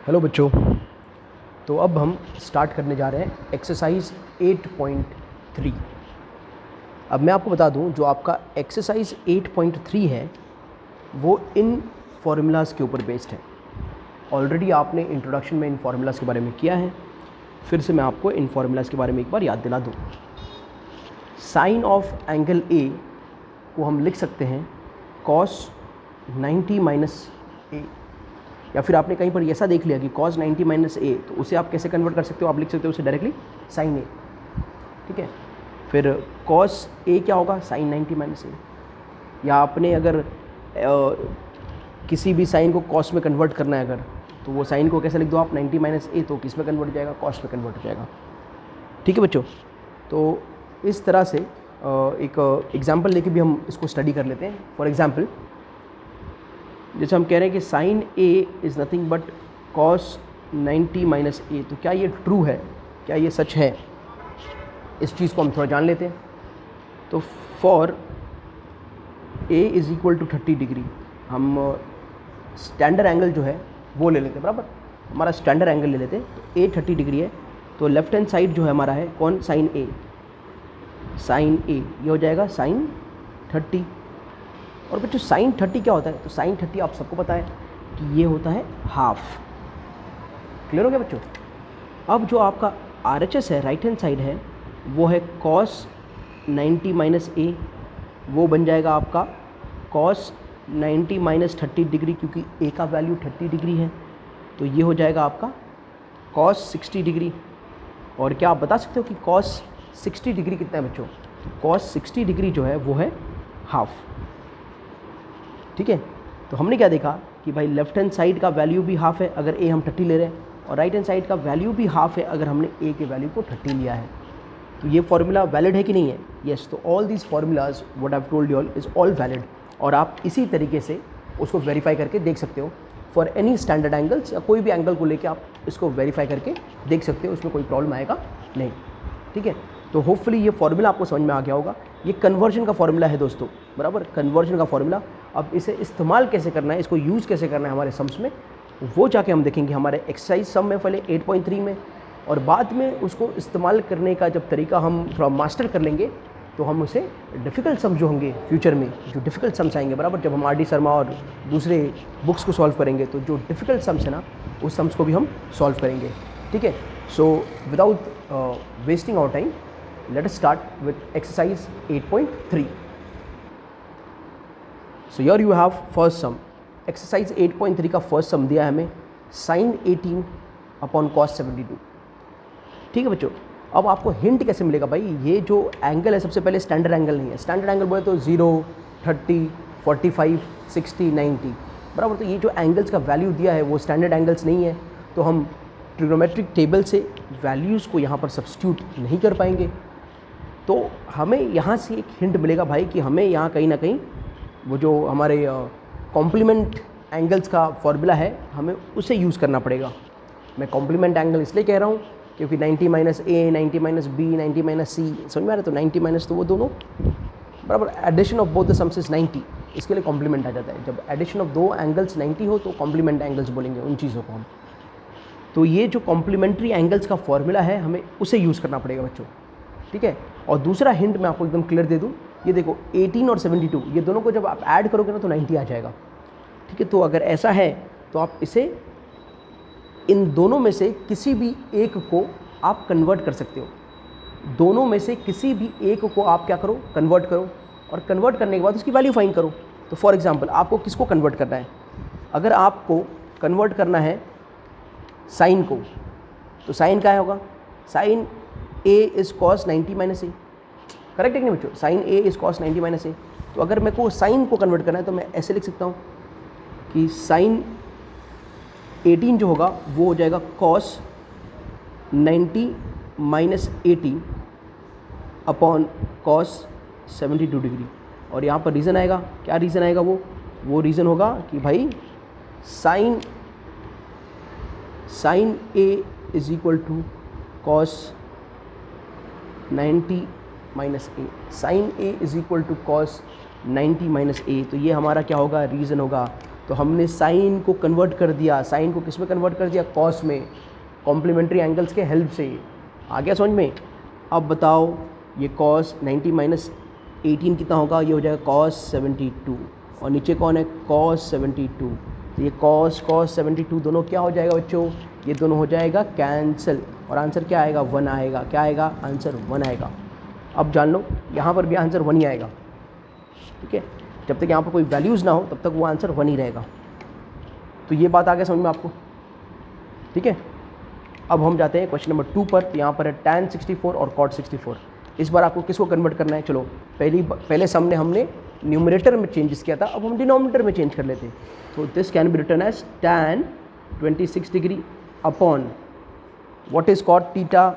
Hello बच्चों। तो अब हम स्टार्ट करने जा रहे हैं एक्सरसाइज 8.3। अब मैं आपको बता दूं, जो आपका एक्सरसाइज 8.3 है वो इन फार्मूलाज़ के ऊपर बेस्ड है। ऑलरेडी आपने इंट्रोडक्शन में इन फार्मूलाज़ के बारे में किया है, फिर से मैं आपको इन फार्मूलाज़ के बारे में एक बार याद दिला दूं। साइन ऑफ एंगल ए को हम लिख सकते हैं cos 90 माइनस ए, या फिर आपने कहीं पर ऐसा देख लिया कि cos 90 माइनस ए, तो उसे आप कैसे कन्वर्ट कर सकते हो? आप लिख सकते हो उसे डायरेक्टली साइन ए। ठीक है, फिर cos ए क्या होगा? साइन 90 माइनस ए। या आपने अगर किसी भी साइन को cos में कन्वर्ट करना है अगर, तो वो साइन को कैसे लिख दो आप? 90 माइनस ए, तो किस में कन्वर्ट हो जाएगा? cos में कन्वर्ट हो जाएगा। ठीक है बच्चों, तो इस तरह से एक एग्जाम्पल लेके भी हम इसको स्टडी कर लेते हैं। फॉर एग्जाम्पल, जैसे हम कह रहे हैं कि sine A is nothing but cos 90 minus A, तो क्या ये ट्रू है? क्या ये सच है? इस चीज़ को हम थोड़ा जान लेते हैं। तो for A is equal to 30 degree, हम स्टैंडर्ड एंगल जो है वो ले लेते हैं, बराबर। हमारा स्टैंडर्ड एंगल ले लेते हैं, तो ए 30 डिग्री है, तो लेफ्ट हैंड साइड जो है हमारा है कौन? साइन ए। साइन ए ये हो जाएगा साइन 30। और बच्चों साइन 30 क्या होता है? तो साइन 30 आप सबको पता है कि ये होता है हाफ। क्लियर हो गया बच्चों? अब जो आपका RHS है, राइट हैंड साइड है, वो है cos 90 माइनस ए, वो बन जाएगा आपका cos 90 माइनस 30 डिग्री, क्योंकि ए का वैल्यू 30 डिग्री है, तो ये हो जाएगा आपका cos 60 डिग्री। और क्या आप बता सकते हो कि cos 60 डिग्री कितना है बच्चों? तो cos 60 डिग्री जो है वो है हाफ। ठीक है, तो हमने क्या देखा कि भाई लेफ्ट हैंड साइड का वैल्यू भी हाफ है अगर ए हम 30 ले रहे हैं, और राइट हैंड साइड का वैल्यू भी हाफ है अगर हमने ए के वैल्यू को 30 लिया है। तो ये फार्मूला वैलिड है कि नहीं है? यस। तो all these formulas what I have told you all is all valid, और आप इसी तरीके से उसको वेरीफाई करके देख सकते हो फॉर एनी स्टैंडर्ड एंगल्स, या कोई भी एंगल को लेकर आप इसको वेरीफाई करके देख सकते हो, उसमें कोई प्रॉब्लम आएगा नहीं। ठीक है, तो होपफुली ये फार्मूला आपको समझ में आ गया होगा। ये कन्वर्जन का फार्मूला है दोस्तों, बराबर, कन्वर्जन का फार्मूला। अब इसे इस्तेमाल कैसे करना है, इसको यूज़ कैसे करना है हमारे सम्स में, वो जाके हम देखेंगे हमारे एक्सरसाइज सम में, पहले 8.3 में, और बाद में उसको इस्तेमाल करने का जब तरीका हम थोड़ा मास्टर कर लेंगे, तो हम उसे डिफ़िकल्ट सम्स जो होंगे फ्यूचर में, जो डिफ़िकल्ट सम्स आएंगे, बराबर, जब हम RD शर्मा और दूसरे बुक्स को सॉल्व करेंगे, तो जो डिफ़िकल्ट सम्स है ना, उस सम्स को भी हम सॉल्व करेंगे। ठीक है, so without wasting our time, let us start with exercise 8.3. So here you have first sum. Exercise 8.3 का फर्स्ट सम दिया है हमें sin 18 अपॉन cos 72। ठीक है बच्चों, अब आपको हिंट कैसे मिलेगा? भाई ये जो एंगल है सबसे पहले स्टैंडर्ड एंगल नहीं है। स्टैंडर्ड एंगल बोले तो 0, 30, 45, 60, 90, बराबर। तो ये जो एंगल्स का वैल्यू दिया है वो स्टैंडर्ड एंगल्स नहीं है, तो हम ट्रिग्नोमेट्रिक टेबल से वैल्यूज़ को यहाँ पर सब्स्टिट्यूट नहीं कर पाएंगे। तो हमें यहाँ से एक हिंट मिलेगा भाई कि हमें यहाँ कहीं ना कहीं वो जो हमारे कॉम्प्लीमेंट एंगल्स का फॉर्मूला है, हमें उसे यूज़ करना पड़ेगा। मैं कॉम्प्लीमेंट एंगल इसलिए कह रहा हूँ क्योंकि 90 माइनस ए, 90 माइनस बी, 90 माइनस सी, समझ में आ रहा है? तो 90 माइनस तो वो दोनों, बराबर, addition of both the sums is 90, इसके लिए कॉम्प्लीमेंट आ जाता है। जब एडिशन ऑफ दो एंगल्स 90 हो तो कॉम्प्लीमेंट एंगल्स बोलेंगे उन चीज़ों को हम। तो ये जो कॉम्प्लीमेंट्री एंगल्स का फॉर्मूला है, हमें उसे यूज़ करना पड़ेगा बच्चों। ठीक है, और दूसरा हिंट मैं आपको एकदम क्लियर दे दूं, ये देखो 18 और 72, ये दोनों को जब आप ऐड करोगे ना तो 90 आ जाएगा। ठीक है, तो अगर ऐसा है तो आप इसे इन दोनों में से किसी भी एक को आप कन्वर्ट कर सकते हो। दोनों में से किसी भी एक को आप क्या करो? कन्वर्ट करो, और कन्वर्ट करने के बाद उसकी वैल्यू फाइंड करो। तो फॉर एग्जाम्पल, आपको किसको कन्वर्ट करना है? अगर आपको कन्वर्ट करना है साइन को, तो साइन क्या होगा? Sine A is cos 90 minus A, correct है कि नहीं बच्चों? Sine A is cos 90 minus A. तो अगर मेरे को साइन को कन्वर्ट करना है तो मैं ऐसे लिख सकता हूँ कि साइन 18 जो होगा वो हो जाएगा cos 90 minus 80 upon cos 72 degree. और यहाँ पर रीज़न आएगा, क्या रीज़न आएगा? वो रीज़न होगा कि भाई sine A is equal to cos 90 minus A, sine A is equal to cos 90 minus A. तो ये हमारा क्या होगा? रीज़न होगा तो हमने साइन को कन्वर्ट कर दिया, साइन को किस में कन्वर्ट कर दिया, कॉस में, कॉम्प्लीमेंट्री एंगल्स के हेल्प से। आ गया समझ में? अब बताओ ये कॉस 90 माइनस 18 कितना होगा, ये हो जाएगा कॉस 72, और नीचे कौन है, कॉस 72। तो ये कॉस 72 दोनों क्या हो जाएगा बच्चों, ये दोनों हो जाएगा कैंसिल, और आंसर क्या आएगा, 1 आएगा। क्या आएगा, आंसर 1 आएगा। अब जान लो यहाँ पर भी आंसर 1 ही आएगा, ठीक है। जब तक यहाँ पर कोई वैल्यूज़ ना हो तब तक वो आंसर 1 ही रहेगा। तो ये बात आ गया समझ में आपको, ठीक है। अब हम जाते हैं क्वेश्चन नंबर 2 पर। तो यहाँ पर है tan 64 और cot 64। इस बार आपको किसको कन्वर्ट करना है, चलो पहले सम ने हमने न्यूमरेटर में चेंजेस किया था, अब हम डिनोमिनेटर में चेंज कर लेते हैं। तो this can be written as tan 26 degree upon what is cot theta.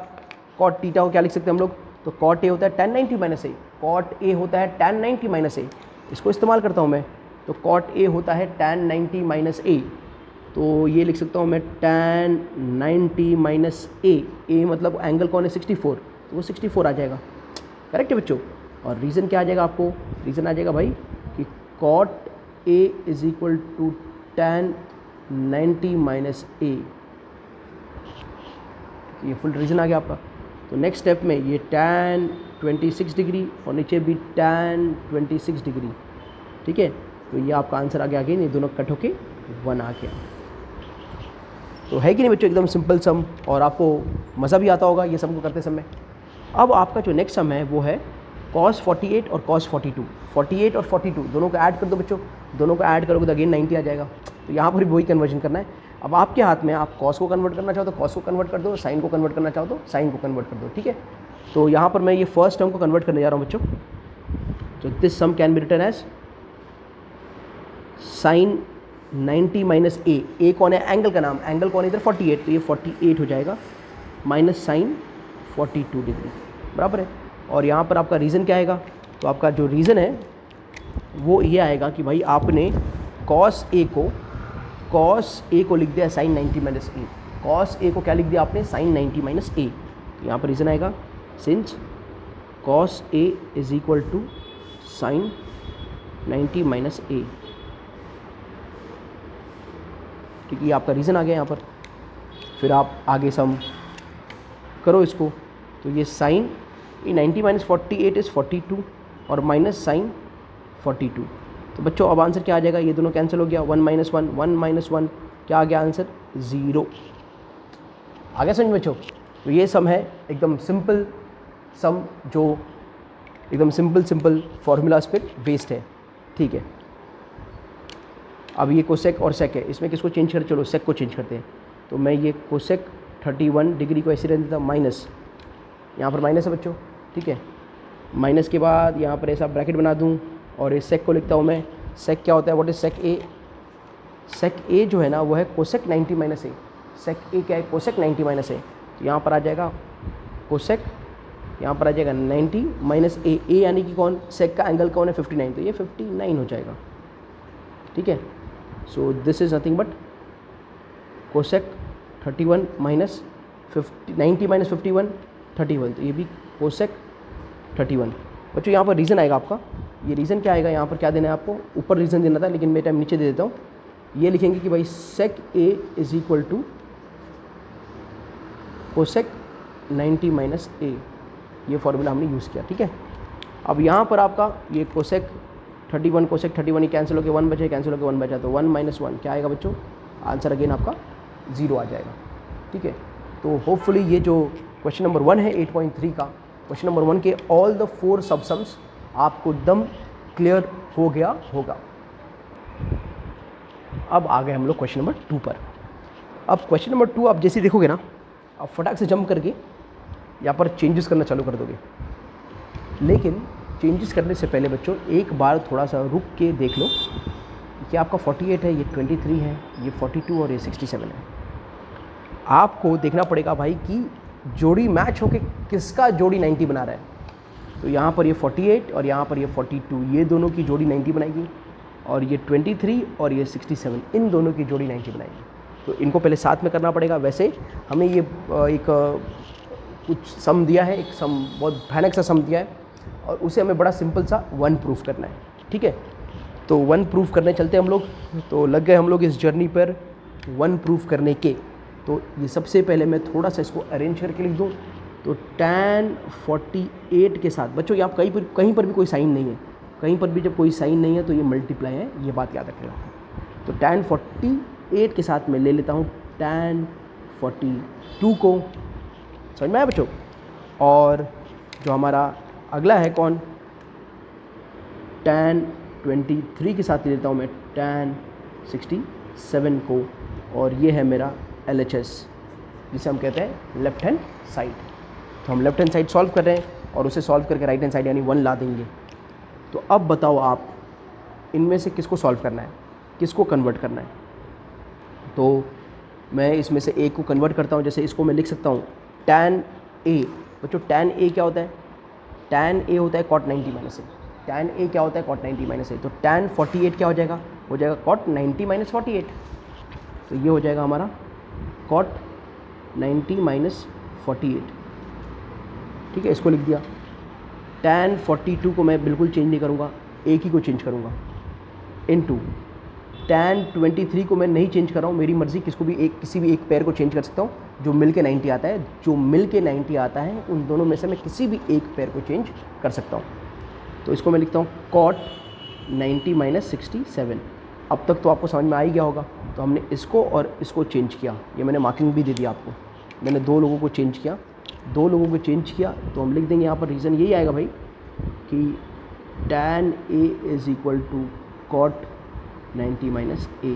cot theta को क्या लिख सकते हैं हम लोग, तो cot a होता है tan 90 minus A, cot a होता है tan 90 माइनस ए। इसको इस्तेमाल करता हूँ मैं, तो cot a होता है tan 90 माइनस ए, तो ये लिख सकता हूँ मैं tan 90 माइनस ए मतलब एंगल कौन है 64, तो वो 64 आ जाएगा। करेक्ट है बच्चों। और रीज़न क्या आ जाएगा आपको, रीज़न आ जाएगा भाई कि cot a is equal to tan 90 minus A, ये फुल रीज़न आ गया आपका। तो नेक्स्ट स्टेप में ये tan 26 डिग्री और नीचे भी tan 26 डिग्री, ठीक है। तो ये आपका आंसर आ गया, अगेन ये दोनों कट होके 1 आ गया। तो है कि नहीं बच्चों, एकदम सिंपल सम, और आपको मज़ा भी आता होगा ये सम को करते समय। अब आपका जो नेक्स्ट सम है वो है cos 48 और cos 42। 48 और 42 दोनों को ऐड कर दो बच्चों, दोनों को ऐड करोगे तो अगेन 90 आ जाएगा। तो यहाँ पर भी वही कन्वर्जन करना है। अब आपके हाथ में, आप cos को कन्वर्ट करना चाहो तो cos को कन्वर्ट कर दो, साइन को कन्वर्ट करना चाहो तो साइन को कन्वर्ट कर दो, ठीक है। तो यहाँ पर मैं ये फर्स्ट टर्म को कन्वर्ट करने जा रहा हूँ बच्चों। तो this sum can be written as sine 90 minus A कौन है, एंगल का नाम, एंगल कौन है इधर 48, तो ये 48 हो जाएगा माइनस साइन 42 डिग्री, बराबर है। और यहाँ पर आपका रीज़न क्या आएगा, तो आपका जो रीज़न है वो ये आएगा कि भाई आपने cos a को लिख दिया sine 90 minus A, cos a को क्या लिख दिया आपने, साइन 90 माइनस ए। तो यहाँ पर रीज़न आएगा since cos a is equal to sine 90 minus A, ठीक है। ये आपका रीज़न आ गया यहाँ पर। फिर आप आगे सम करो इसको, तो ये साइन 90 माइनस 48 इज़ 42 और माइनस साइन 42। तो बच्चों अब आंसर क्या आ जाएगा, ये दोनों कैंसिल हो गया, 1 माइनस 1 1 माइनस 1 क्या आ गया आंसर, 0 आ गया समझ बच्चों। तो ये सम है एकदम सिंपल सम, जो एकदम सिंपल फार्मूलाज पे बेस्ड है, ठीक है। अब ये कोसेक और सेक है, इसमें किसको चेंज कर, चलो सेक को चेंज करते हैं। तो मैं ये कोसेक 31 डिग्री को ऐसे रहने देता, माइनस, यहाँ पर माइनस है बच्चों, ठीक है। माइनस के बाद यहाँ पर ऐसा ब्रैकेट बना दूँ और इस सेक को लिखता हूँ मैं। सेक क्या होता है, व्हाट इज सेक ए, सेक ए जो है ना वो है कोसेक 90 माइनस ए, सेक ए क्या है, कोसेक 90 माइनस ए। तो यहाँ पर आ जाएगा कोसेक, यहाँ पर आ जाएगा 90 माइनस ए, यानी कि कौन, सेक का एंगल कौन है 59, तो ये 59 हो जाएगा, ठीक है। So this is nothing but cosec 31 minus 90 minus 51 31, तो ये भी कोसेक 31। बच्चों यहाँ पर रीज़न आएगा आपका, ये रीज़न क्या आएगा, यहाँ पर क्या देना है आपको, ऊपर रीज़न देना था लेकिन मैं टाइम नीचे दे देता हूँ। ये लिखेंगे कि भाई sec A is equal to cosec 90 minus A, ये फॉर्मूला हमने यूज़ किया, ठीक है। अब यहाँ पर आपका ये कोसेक 31 कोसेक 31 ही कैंसिल होकर 1 बचे, कैंसिल होकर 1 बचा, तो 1 माइनस 1 क्या आएगा बच्चों, आंसर अगेन आपका 0 आ जाएगा, ठीक है। तो होपफुली ये जो क्वेश्चन नंबर 1 है 8.3 का, क्वेश्चन नंबर 1 के ऑल द 4 सबसम्स आपको एकदम क्लियर हो गया होगा। अब आ गए हम लोग क्वेश्चन नंबर 2 पर। अब क्वेश्चन नंबर 2 आप जैसे देखोगे ना, आप फटाक से जंप करके यहाँ पर चेंजेस करना चालू कर दोगे, लेकिन चेंजेस करने से पहले बच्चों एक बार थोड़ा सा रुक के देख लो कि आपका 48 है, ये 23 है, ये 42 और ये 67 है। आपको देखना पड़ेगा भाई कि जोड़ी मैच होके किसका जोड़ी 90 बना रहा है। तो यहाँ पर ये 48 और यहाँ पर ये 42, ये दोनों की जोड़ी 90 बनाएगी, और ये 23 और ये 67, इन दोनों की जोड़ी 90 बनाएगी। तो इनको पहले साथ में करना पड़ेगा। वैसे हमें ये एक कुछ सम दिया है, एक सम बहुत भयानक सा सम दिया है, और उसे हमें बड़ा सिंपल सा 1 प्रूफ करना है, ठीक है। तो 1 प्रूफ करने चलते हम लोग। तो लग गए हम लोग इस जर्नी पर 1 प्रूफ करने के। तो ये सबसे पहले मैं थोड़ा सा इसको अरेंज करके लिख दूँ। तो tan 48 के साथ बच्चों, आप कहीं पर भी कोई साइन नहीं है, कहीं पर भी जब कोई साइन नहीं है तो ये मल्टीप्लाई है, ये बात याद रखना। तो tan 48 के साथ मैं ले लेता हूँ tan 42 को, समझ में आया बच्चों। और जो हमारा अगला है कौन, tan 23 के साथ ले लेता हूँ मैं tan 67 को, और ये है मेरा LHS जिसे हम कहते हैं लेफ्ट हैंड साइड। तो हम लेफ्ट हैंड साइड सॉल्व कर रहे हैं और उसे सॉल्व करके राइट हैंड साइड यानी 1 ला देंगे। तो अब बताओ आप इनमें से किसको सॉल्व करना है, किसको कन्वर्ट करना है। तो मैं इसमें से एक को कन्वर्ट करता हूँ। जैसे इसको मैं लिख सकता हूँ tan A। बच्चों tan A क्या होता है, tan A होता है cot 90 minus A। tan A क्या होता है cot 90 माइनस A। तो tan 48 क्या हो जाएगा cot 90 माइनस 48। तो ये हो जाएगा हमारा cot 90 माइनस 48, ठीक है, इसको लिख दिया। tan 42 को मैं बिल्कुल चेंज नहीं करूँगा, एक ही को चेंज करूँगा, इनटू tan 23 को मैं नहीं चेंज कर रहा हूँ, मेरी मर्ज़ी, किसी भी एक पेयर को चेंज कर सकता हूँ जो मिल के 90 आता है। जो मिल के 90 आता है उन दोनों में से मैं किसी भी एक पेयर को चेंज कर सकता हूँ। तो इसको मैं लिखता हूँ cot 90 माइनस 67। अब तक तो आपको समझ में आ ही गया होगा। तो हमने इसको और इसको चेंज किया, ये मैंने मार्किंग भी दे दिया आपको। मैंने 2 लोगों को चेंज किया, 2 लोगों को चेंज किया। तो हम लिख देंगे यहाँ पर रीज़न यही आएगा भाई कि tan A is equal to cot 90 minus A,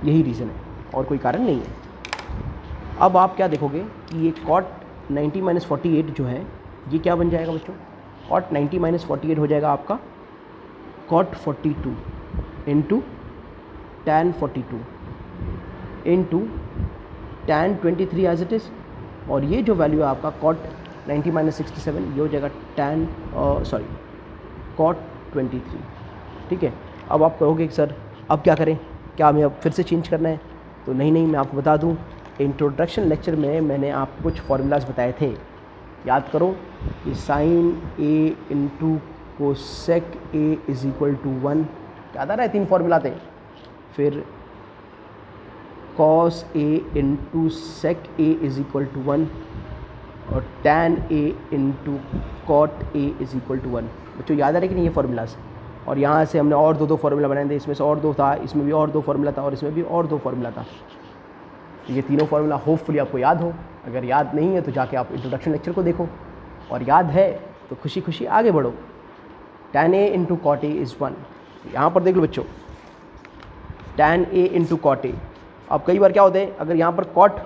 यही रीज़न है और कोई कारण नहीं है। अब आप क्या देखोगे कि ये cot 90 माइनस 48 जो है ये क्या बन जाएगा बच्चों, cot 90 माइनस 48 हो जाएगा आपका cot 42 into tan 42 into tan 23 as it is, और ये जो वैल्यू है आपका cot 90 माइनस 67 ये हो जाएगा cot 23, ठीक है। अब आप कहोगे सर अब क्या करें, क्या हमें अब फिर से चेंज करना है। तो नहीं, मैं आपको बता दूं, इंट्रोडक्शन लेक्चर में मैंने आपको कुछ फार्मूलाज बताए थे, याद करो कि sin A into cosec A is equal to 1, याद आ रहा है, 3 फार्मूला थे। फिर cos A into sec A is equal to 1 और tan A into cot A is equal to 1। बच्चों याद आ रहा है कि नहीं ये फार्मूलाज। और यहाँ से हमने और 2 फार्मूला बनाए थे, इसमें से और 2 था, इसमें भी और 2 फार्मूला था और इसमें भी और 2 फार्मूला था। ये तीनों फार्मूला होपफुली आपको याद हो। अगर याद नहीं है तो जाके आप इंट्रोडक्शन लेक्चर को देखो, और याद है तो खुशी खुशी आगे बढ़ो। tan A into cot A is 1। यहाँ पर देख लो बच्चों, tan A into cot A। अब कई बार क्या होता है, अगर यहाँ पर cot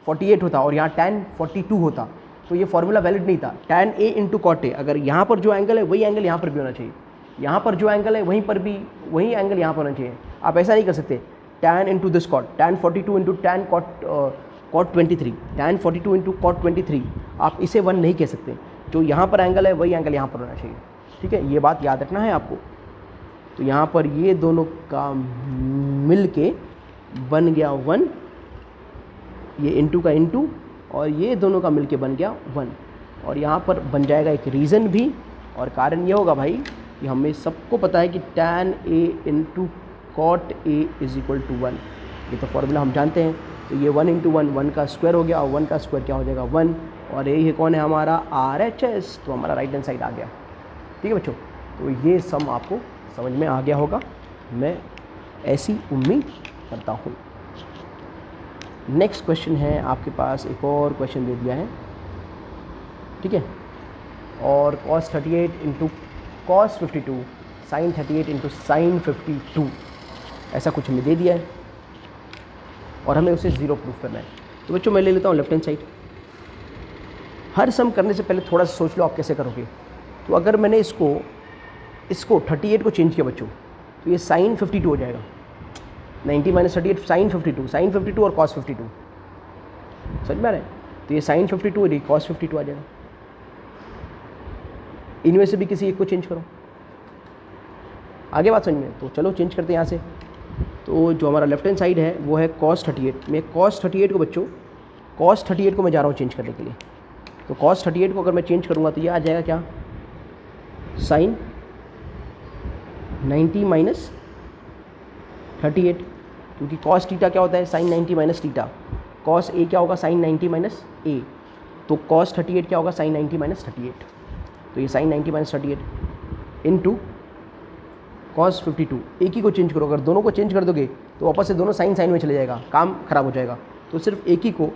48 होता और यहाँ tan 42 होता तो ये फार्मूला वैलिड नहीं था। tan A into cot A, अगर यहाँ पर जो एंगल है वही एंगल यहाँ पर भी होना चाहिए, यहाँ पर जो एंगल है वहीं पर भी वही एंगल यहाँ पर होना चाहिए। आप ऐसा नहीं कर सकते tan into this cot, tan 42 into tan cot 23, tan 42 into cot 23, आप इसे 1 नहीं कह सकते। जो यहाँ पर एंगल है वही एंगल यहाँ पर होना चाहिए, ठीक है, ये बात याद रखना है आपको। तो यहाँ पर ये दोनों का मिल के बन गया 1, ये इंटू का इंटू, और ये दोनों का मिल के बन गया 1। और यहाँ पर बन जाएगा एक रीज़न भी, और कारण ये होगा भाई कि हमें सबको पता है कि tan A into cot A is equal to 1, ये तो फॉर्मूला हम जानते हैं। तो ये 1 इंटू 1 का स्क्वायर हो गया, और 1 का स्क्वायर क्या हो जाएगा 1, और ये कौन है हमारा RHS, तो हमारा राइट हैंड साइड आ गया, ठीक है बच्चों। तो ये सम आपको समझ में आ गया होगा, मैं ऐसी उम्मीद करता हूँ। नेक्स्ट क्वेश्चन है आपके पास, एक और क्वेश्चन दे दिया है, ठीक है, और cos 38 into cos 52 sin 38 into sin 52 ऐसा कुछ हमें दे दिया है और हमें उसे 0 प्रूफ करना है। तो बच्चों मैं ले लेता हूँ लेफ्ट हैंड साइड। हर सम करने से पहले थोड़ा सा सोच लो आप कैसे करोगे। तो अगर मैंने इसको 38 को चेंज किया बच्चों, तो ये sin 52 हो जाएगा, 90 माइनस 38 sin 52 और cos 52, समझ में आ रहा है। तो ये sin 52 और ये cos 52 आ जाएगा। इनमें से भी किसी एक को चेंज करो, आगे बात समझ में। तो चलो चेंज करते हैं यहाँ से। तो जो हमारा लेफ्ट हैंड साइड है वो है cos 38। मैं cos 38 को बच्चों, cos 38 को मैं जा रहा हूँ चेंज करने के लिए। तो cos 38 को अगर मैं चेंज करूँगा तो ये आ जाएगा क्या, sin 90 माइनस 38, क्योंकि कॉस थीटा क्या होता है, sine 90 minus theta. Cos A क्या होगा, साइन 90 माइनस ए। तो कॉस 38 क्या होगा, साइन 90 माइनस 38। तो ये साइन 90 माइनस 38 इंटू कॉस 52। एक ही को चेंज करो, अगर दोनों को चेंज कर दोगे तो वापस से दोनों साइन साइन में चले जाएगा, काम खराब हो जाएगा। तो सिर्फ एक ही को,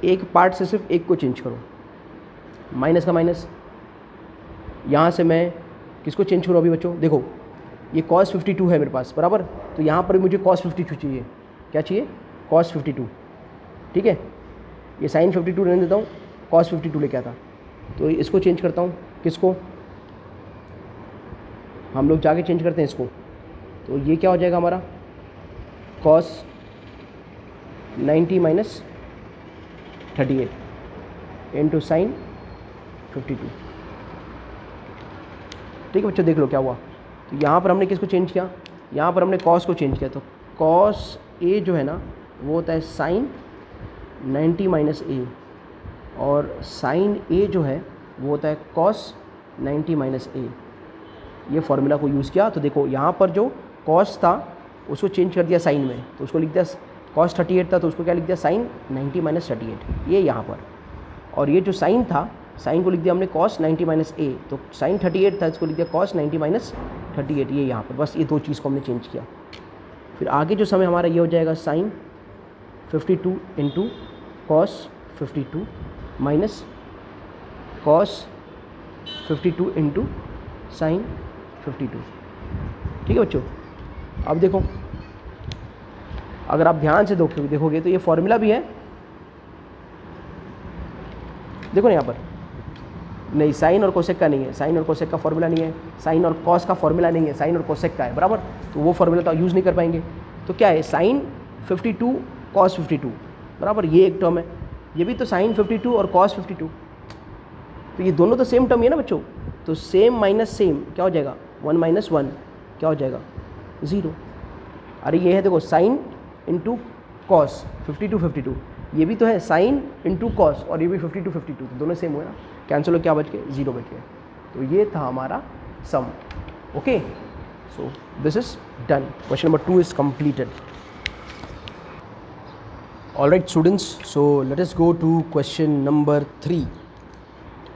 एक पार्ट से सिर्फ एक को चेंज करो, माइनस का माइनस। यहाँ से मैं किसको चेंज करूँ अभी बच्चों, देखो ये cos 52 है मेरे पास, बराबर। तो यहाँ पर भी मुझे cos 52 चाहिए। क्या चाहिए, cos 52, ठीक है। ये sin 52 रहने देता हूँ, cos 52 लेके आता। तो इसको चेंज करता हूँ, किसको, हम लोग जाके चेंज करते हैं इसको। तो ये क्या हो जाएगा हमारा, cos 90 माइनस 38 इंटू साइन 52। ठीक है बच्चों, देख लो क्या हुआ। तो यहाँ पर हमने किसको चेंज किया, यहाँ पर हमने cos को चेंज किया। तो cos a जो है ना वो होता है साइन 90 माइनस ए, और साइन a जो है वो होता है cos 90 माइनस ए। ये फार्मूला को यूज़ किया। तो देखो यहाँ पर जो cos था उसको चेंज कर दिया साइन में, तो उसको लिख दिया cos 38 था तो उसको क्या लिख दिया, साइन 90 माइनस 38, ये यहाँ पर। और ये जो साइन था, साइन को लिख दिया हमने cos 90 माइनस ए, तो साइन 38 था, इसको लिख दिया cos 90 माइनस 38, ये यहाँ पर। बस ये दो चीज़ को हमने चेंज किया। फिर आगे जो समय हमारा ये हो जाएगा sine 52 into cos 52 minus cos 52 into sine 52। ठीक है बच्चों, अब देखो, अगर आप ध्यान से देखोगे तो ये फॉर्मूला भी है, देखो ना यहाँ पर, नहीं साइन और कोसेक का नहीं है, साइन और कोसेक का फॉर्मूला नहीं है, साइन और कॉस का फॉर्मूला नहीं है, साइन और कोसेक का है, बराबर। तो वो फॉर्मूला तो यूज़ नहीं कर पाएंगे। तो क्या है, साइन 52 cos 52, बराबर, ये एक टर्म है। ये भी तो साइन 52 और cos 52, तो ये दोनों तो सेम टर्म ही है ना बच्चों। तो सेम माइनस सेम क्या हो जाएगा, 1 माइनस 1 क्या हो जाएगा, 0। अरे ये है देखो, साइन इंटू कॉस 52, ये भी तो है साइन इंटू कॉस, और ये भी 52, तो दोनों सेम हुए ना, कैंसिल हो, क्या बच गए, 0 बच गए। तो ये था हमारा sum. Okay, so this is done, question number 2 is completed. Alright students, so let us go to question number 3।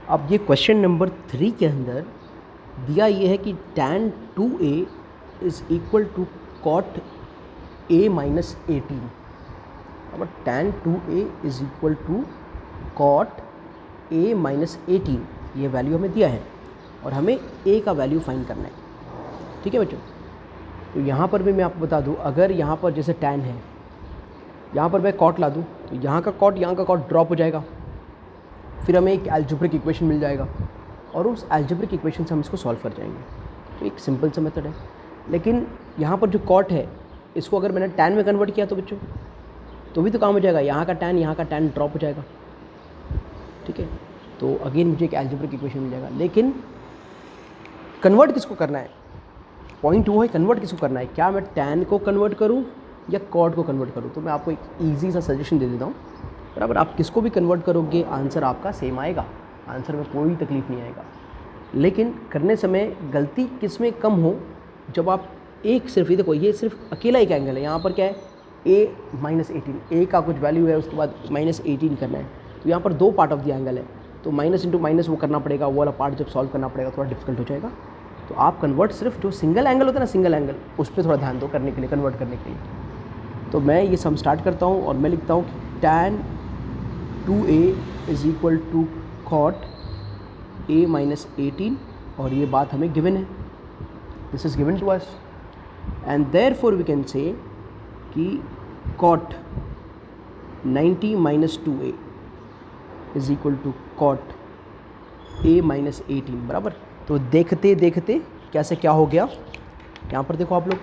अब ये क्वेश्चन नंबर 3 के अंदर दिया ये है कि tan 2a is equal to cot a minus 18। अब tan 2a is equal to cot a minus 18, ये वैल्यू हमें दिया है और हमें a का वैल्यू फाइंड करना है। ठीक है बच्चों, तो यहाँ पर भी मैं आपको बता दूँ, अगर यहाँ पर जैसे tan है, यहाँ पर मैं cot ला दूँ तो यहाँ का cot ड्रॉप हो जाएगा, फिर हमें एक एल्जेब्रिक इक्वेशन मिल जाएगा और उस एल्जेब्रिक इक्वेशन से हम इसको सॉल्व कर जाएंगे। तो एक सिंपल सा मेथड है। लेकिन यहाँ पर जो कॉट है, इसको अगर मैंने टैन में कन्वर्ट किया तो बच्चों तो भी तो काम हो जाएगा, यहाँ का टैन ड्रॉप हो जाएगा। ठीक है, तो अगेन मुझे एक एल्जेब्रिक इक्वेशन मिल जाएगा। लेकिन कन्वर्ट किसको करना है, पॉइंट वो है कन्वर्ट किसको करना है, क्या मैं टैन को कन्वर्ट करूँ या कॉट को कन्वर्ट करूँ। तो मैं आपको एक ईजी सा सजेशन दे देता हूँ, बराबर। आप किसको भी कन्वर्ट करोगे आंसर आपका सेम आएगा, आंसर में कोई तकलीफ नहीं आएगा। लेकिन करने समय गलती किस में कम हो, जब आप एक सिर्फ, ये देखो ये सिर्फ अकेला एक एंगल है, यहाँ पर क्या है a माइनस 18, ए का कुछ वैल्यू है, उसके बाद माइनस 18 करना है। तो यहाँ पर दो पार्ट ऑफ द एंगल है, तो माइनस इंटू माइनस वो करना पड़ेगा, वो वाला पार्ट जब सॉल्व करना पड़ेगा थोड़ा डिफिकल्ट हो जाएगा। तो आप कन्वर्ट सिर्फ जो सिंगल एंगल होता है ना, सिंगल एंगल, उस पर थोड़ा ध्यान दो करने के लिए, कन्वर्ट करने के लिए। तो मैं ये सम स्टार्ट करता हूँ और मैं लिखता हूँ tan 2a is equal to cot a minus 18, और ये बात हमें गिवन है, this is given to us, and therefore we can say कि cot 90 minus 2a is equal to cot a minus 18, बराबर। तो देखते देखते कैसे क्या हो गया, यहाँ पर देखो आप लोग,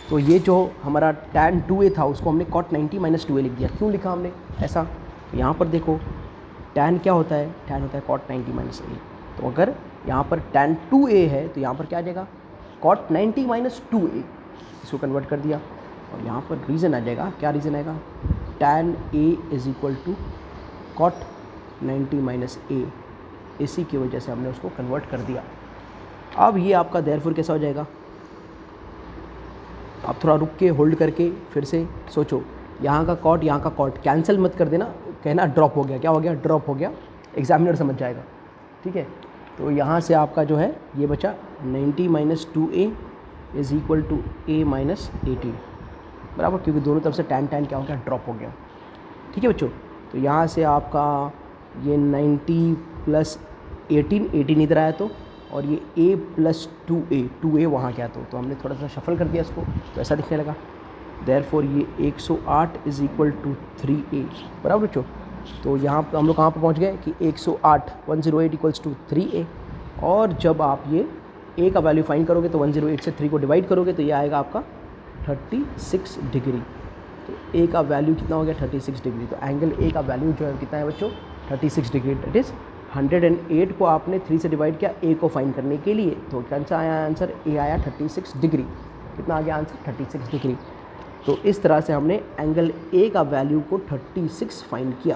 तो ये जो हमारा tan 2a था उसको हमने cot 90 माइनस 2a लिख दिया। क्यों लिखा हमने ऐसा, तो यहाँ पर देखो tan क्या होता है, tan होता है cot 90 माइनस a। तो अगर यहाँ पर tan 2a है तो यहाँ पर क्या आ जाएगा cot 90 माइनस 2a, इसको कन्वर्ट कर दिया और यहाँ पर रीज़न आ जाएगा, क्या रीज़न आएगा, tan a is equal to cot 90 minus a, इसी की वजह से हमने उसको कन्वर्ट कर दिया। अब ये आपका देयरफॉर कैसा हो जाएगा, आप थोड़ा रुक के होल्ड करके फिर से सोचो, यहाँ का कॉट यहाँ का कॉट कैंसिल मत कर देना, कहना ड्रॉप हो गया, क्या हो गया, ड्रॉप हो गया, एग्जामिनर समझ जाएगा, ठीक है। तो यहाँ से आपका जो है ये बचा 90 minus 2a is equal to a minus 18, बराबर, क्योंकि दोनों तरफ से tan क्या हो गया, ड्रॉप हो गया, ठीक है बच्चों। तो यहाँ से आपका ये 90 प्लस 18 इधर आया तो, और ये a प्लस 2a वहाँ क्या, तो हमने थोड़ा सा शफल कर दिया इसको, तो ऐसा दिखने लगा। देयरफॉर ये 108 इज़ इक्वल टू 3a, बराबर बच्चों। तो यहाँ पर हम लोग कहाँ पर पहुँच गए कि 108 इक्वल्स टू 3a, और जब आप ये a का वैल्यू फाइंड करोगे तो 108 से 3 को डिवाइड करोगे तो ये आएगा आपका 36 डिग्री। तो a का वैल्यू कितना हो गया, 36 डिग्री। तो एंगल a का वैल्यू जो है कितना है बच्चों, 36 डिग्री। दैट इज़ 108 को आपने 3 से डिवाइड किया a को फाइंड करने के लिए, तो कौन सा आया आंसर, a आया 36 डिग्री। कितना आ गया आंसर, 36 डिग्री। तो इस तरह से हमने एंगल a का वैल्यू को 36 फाइंड किया,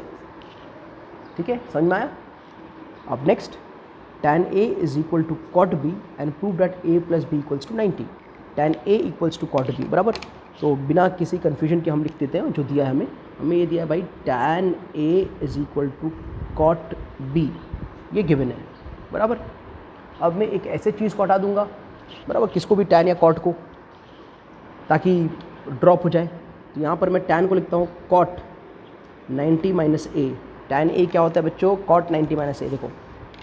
ठीक है, समझ में आया। अब next, tan a is equal to cot b and prove that a plus B equals to 90। tan a equals to cot b, बराबर। तो बिना किसी कन्फ्यूजन के हम लिख देते हैं जो दिया है हमें ये दिया है भाई tan a is equal to cot b, ये गिवन है, बराबर। अब मैं एक ऐसे चीज़ को हटा दूंगा, बराबर, किसको भी, tan या cot को, ताकि ड्रॉप हो जाए। तो यहाँ पर मैं tan को लिखता हूँ cot 90 minus a। tan a क्या होता है बच्चों, cot 90 माइनस a। देखो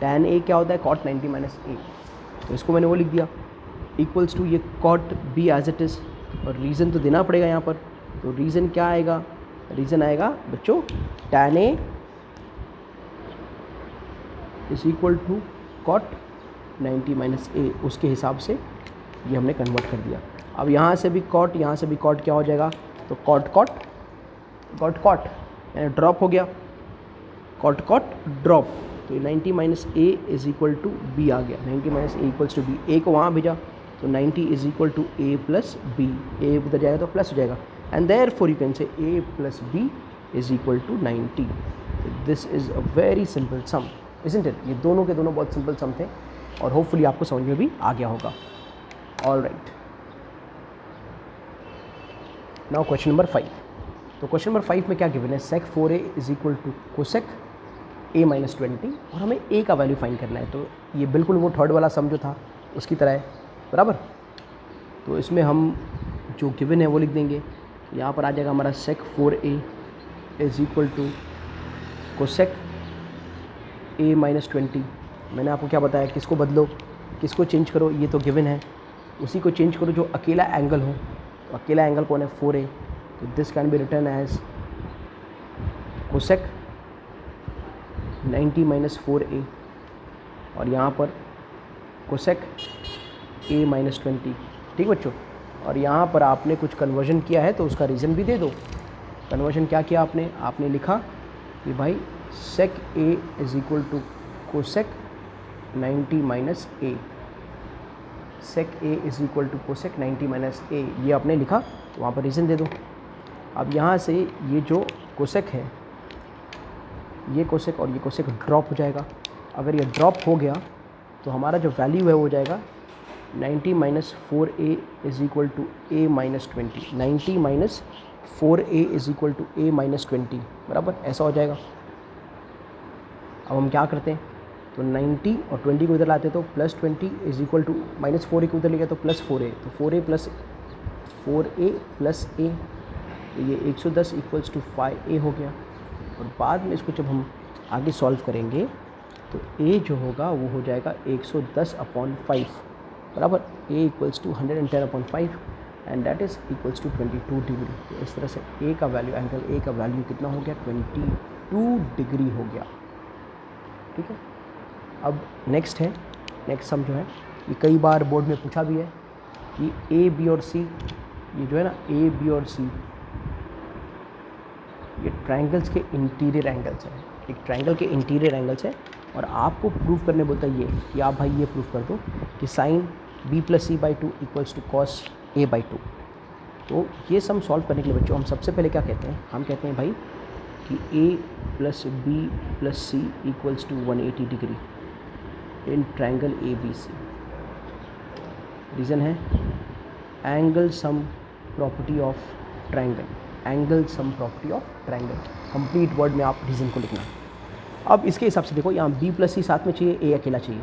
tan a क्या होता है, cot 90 माइनस a। तो इसको मैंने वो लिख दिया इक्वल्स टू ये cot b as it is, और रीज़न तो देना पड़ेगा यहाँ पर। तो रीज़न क्या आएगा, रीज़न आएगा बच्चों tan a is equal to cot 90 minus a, उसके हिसाब से ये हमने कन्वर्ट कर दिया। अब यहाँ से भी cot, यहाँ से भी cot क्या हो जाएगा, तो cot यानी ड्रॉप हो गया, cot ड्रॉप। तो 90 minus a is equal to B आ गया, 90 minus a equals to B, a को वहाँ भेजा तो 90 is equal to a plus B, a उधर जाएगा तो प्लस हो जाएगा, and therefore you can say a plus b is equal to 90। This is a very simple sum, isn't it. ये दोनों के दोनों बहुत सिंपल सम थे, और होपफुली आपको समझ में भी आ गया होगा। All right, now question number 5। तो क्वेश्चन नंबर 5 में क्या गिवन है, sec 4a is equal to cosec a minus 20, और हमें a का वैल्यू फाइंड करना है। तो ये बिल्कुल वो थर्ड वाला सम जो था उसकी तरह है, बराबर। तो इसमें हम जो गिवन है वो लिख देंगे। यहाँ पर आ जाएगा हमारा sec 4a is equal to cosec a minus 20। मैंने आपको क्या बताया, किसको बदलो, किसको चेंज करो, ये तो गिवन है, उसी को चेंज करो जो अकेला एंगल हो। तो अकेला एंगल कौन है, 4a। तो this can be written as cosec 90 minus 4a, और यहाँ पर कोसेक a माइनस 20, ठीक बच्चों। और यहाँ पर आपने कुछ कन्वर्जन किया है तो उसका रीज़न भी दे दो। कन्वर्जन क्या किया आपने लिखा कि भाई sec a is equal to cosec 90 minus a, sec a is equal to cosec 90 minus a, ये आपने लिखा, तो वहाँ पर रीज़न दे दो। अब यहाँ से ये जो कोसेक है, ये कोसेक और ये कोसेक ड्रॉप हो जाएगा। अगर ये ड्रॉप हो गया तो हमारा जो वैल्यू है वो हो जाएगा 90 minus 4a is equal to a minus 20, 90 minus 4a is equal to a minus 20, बराबर, ऐसा हो जाएगा। अब हम क्या करते हैं, तो 90 और 20 को इधर लाते तो plus 20 is equal to minus 4a को उधर ले गया तो प्लस 4a, तो 4a प्लस a, तो ये 110 इक्वल्स टू 5a हो गया। और बाद में इसको जब हम आगे सॉल्व करेंगे तो a जो होगा वो हो जाएगा 110/5, बराबर, a equals to 110/5 and that is equals to 22 degree. तो इस तरह से a का वैल्यू, एंगल a का वैल्यू कितना हो गया, 22 डिग्री हो गया, ठीक है। अब नेक्स्ट सम जो है, ये कई बार बोर्ड में पूछा भी है कि a b और c, ये जो है ना a b और c, ये ट्रायंगल्स के इंटीरियर एंगल्स हैं, एक ट्रायंगल के इंटीरियर एंगल्स है, और आपको प्रूफ करने बोलता है ये कि आप भाई ये प्रूफ कर दो कि sine b plus C by 2 equals to cos a by 2। तो ये सम सॉल्व करने के लिए बच्चों हम सबसे पहले क्या कहते हैं, हम कहते हैं भाई कि a plus b plus C equals to 180 degree in triangle a b c। Reason है angle sum property of triangle, angle sum property of triangle, complete word में आप रीज़न को लिखना। अब इसके हिसाब से देखो, यहाँ b प्लस सी साथ में चाहिए, a अकेला चाहिए,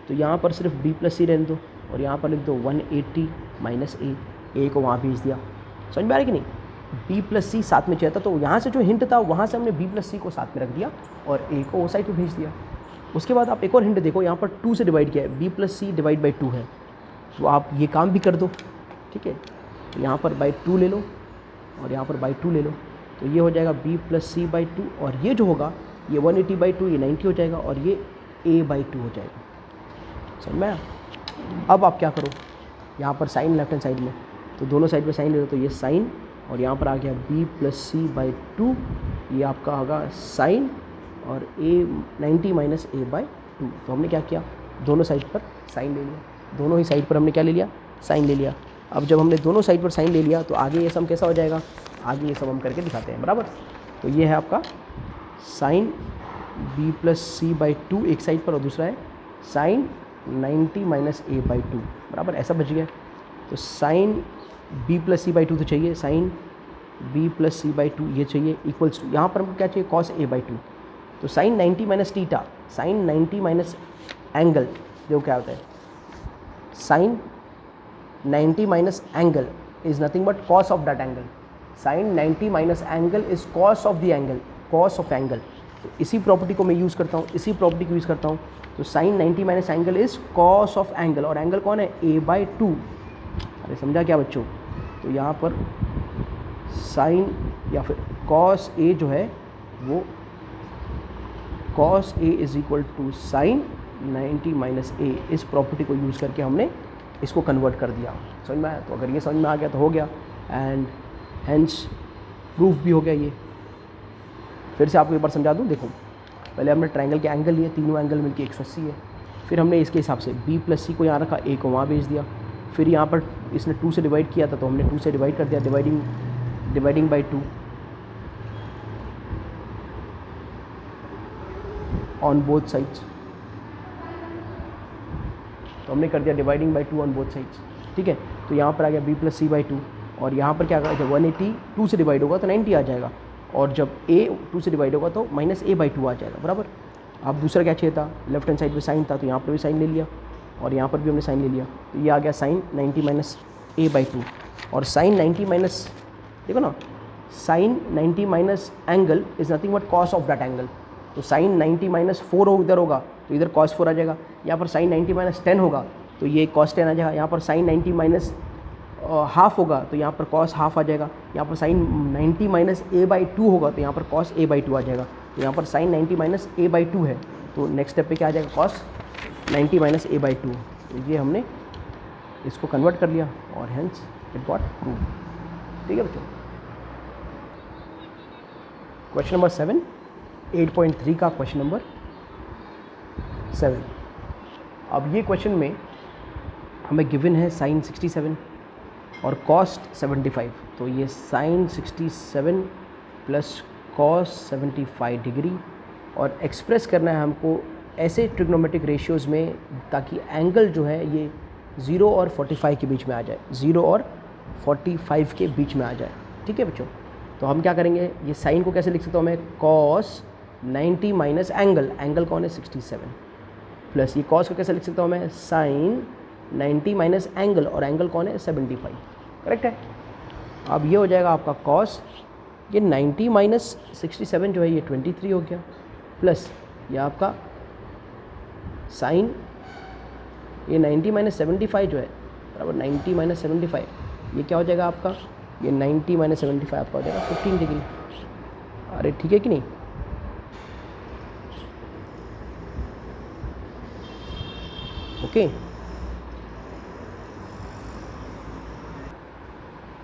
तो यहाँ पर सिर्फ b प्लस सी रहने दो और यहाँ पर लिख दो 180 माइनस a को वहाँ भेज दिया। समझ में आ रहा है कि नहीं? b प्लस सी साथ में चाहिए था, तो यहाँ से जो हिंट था वहाँ से हमने b प्लस सी को साथ में रख दिया और a को वो साइड पर भेज दिया। उसके बाद आप एक और हिंट देखो, यहाँ पर 2 से डिवाइड किया है, b plus C divide by 2 है, तो आप ये काम भी कर दो। ठीक है, तो यहाँ पर बाई 2 ले लो और यहाँ पर बाई 2 ले लो, तो ये हो जाएगा b प्लस सी बाई 2 और ये जो होगा ये 180 बाई 2 ये 90 हो जाएगा और ये a बाई 2 हो जाएगा। समझ में आया? अब आप क्या करो, यहाँ पर साइन लेफ्ट हैंड साइड में, तो दोनों साइड पे साइन ले लो, तो ये साइन और यहाँ पर आ गया b प्लस सी बाई 2, ये आपका होगा साइन और a 90 माइनस a बाई 2। तो हमने क्या किया, दोनों साइड पर साइन ले लिया, दोनों ही साइड पर हमने क्या ले लिया, साइन ले लिया। अब जब हमने दोनों साइड पर साइन ले लिया तो आगे ये सम कैसा हो जाएगा, आगे ये सम हम करके दिखाते हैं, बराबर। तो ये है आपका sine b plus C by 2 एक साइड पर और दूसरा है साइन 90 माइनस a बाई 2, बराबर, ऐसा बच गया। तो sine b plus C by 2 तो चाहिए, sine b plus C by 2 ये चाहिए, इक्वल्स टू यहाँ पर हमको क्या चाहिए, कॉस a बाई 2। तो sine 90 minus theta, sine 90 minus angle, जो क्या होता है, sine 90 minus angle is nothing but cos of that angle, sine 90 minus angle is cos of the angle, cos of angle. तो इसी प्रॉपर्टी को मैं use करता हूँ, इसी प्रॉपर्टी को यूज़ करता हूँ। तो sine 90 minus angle is cos of angle, और एंगल कौन है, a बाई 2। अरे समझा क्या बच्चों? तो यहाँ पर साइन या फिर कॉस a जो है वो cos a is equal to sine 90 minus a, इस प्रॉपर्टी को यूज़ करके हमने इसको कन्वर्ट कर दिया। समझ में आया? तो अगर ये समझ में आ गया तो हो गया, एंड हेंस प्रूफ भी हो गया ये। फिर से आपको एक बार समझा दूँ, देखो पहले हमने ट्रायंगल के एंगल लिए, तीनों एंगल मिलके 180 है, फिर हमने इसके हिसाब से b प्लस सी को यहाँ रखा, a को वहाँ भेज दिया, फिर यहाँ पर इसने 2 से डिवाइड किया था तो हमने 2 से डिवाइड कर दिया, dividing by 2 on both sides, तो हमने कर दिया dividing by 2 on both sides. ठीक है, तो यहाँ पर आ गया b प्लस सी बाई 2 और यहाँ पर क्या करेगा, जब 180 2 से डिवाइड होगा तो 90 आ जाएगा, और जब a 2 से डिवाइड होगा तो माइनस a बाई 2 आ जाएगा, बराबर। अब दूसरा क्या चाहिए था, लेफ्ट हैंड साइड पे साइन था, तो यहाँ पर भी साइन ले लिया और यहाँ पर भी हमने साइन ले लिया, तो ये आ गया साइन 90 माइनस a बाई 2। और साइन 90 माइनस, देखो ना, sine 90 minus angle is nothing but cos of that angle, तो साइन 90 माइनस 4 इधर होगा तो इधर cos 4 आ जाएगा, यहाँ पर साइन 90 माइनस 10 होगा तो ये cos 10 आ जाएगा, यहाँ पर साइन 90 माइनस हाफ होगा तो यहाँ पर cos हाफ आ जाएगा, यहाँ पर साइन 90 माइनस a बाई 2 होगा तो यहाँ पर cos a बाई 2 आ जाएगा, तो यहाँ पर साइन 90 माइनस a बाई 2 है, तो नेक्स्ट स्टेप पे क्या आ जाएगा, cos 90 माइनस a बाई 2। तो ये हमने इसको कन्वर्ट कर लिया और हेंस इट गॉट प्रूव। ठीक है बच्चों, क्वेश्चन नंबर 7, 8.3 का क्वेश्चन नंबर 7। अब ये क्वेश्चन में हमें गिवन है साइन 67 और कॉस्ट 75, तो ये साइन 67 प्लस कॉस 75 डिग्री, और एक्सप्रेस करना है हमको ऐसे ट्रिग्नोमेट्रिक रेशियोज़ में ताकि एंगल जो है ये 0 और 45 के बीच में आ जाए, 0 और 45 के बीच में आ जाए। ठीक है बच्चों, तो हम क्या करेंगे, ये साइन को कैसे लिख सकता हूँ मैं, कॉस 90 माइनस एंगल, एंगल कौन है 67, प्लस ये कॉस को कैसे लिख सकता हूँ मैं, साइन 90 माइनस एंगल, और एंगल कौन है 75, करेक्ट है। अब ये हो जाएगा आपका कॉस, ये 90 माइनस 67 जो है ये 23 हो गया, प्लस ये आपका साइन ये 90 माइनस 75 जो है बराबर 90 माइनस 75, ये क्या हो जाएगा आपका, ये 90 माइनस 75 आपका हो जाएगा 15 डिग्री। अरे ठीक है कि नहीं, ओके।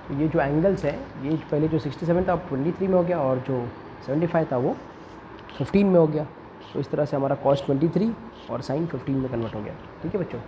तो ये जो एंगल्स हैं, ये पहले जो 67 था अब 23 में हो गया, और जो 75 था वो 15 में हो गया। तो इस तरह से हमारा कॉस 23 और साइन 15 में कन्वर्ट हो गया। ठीक है बच्चों।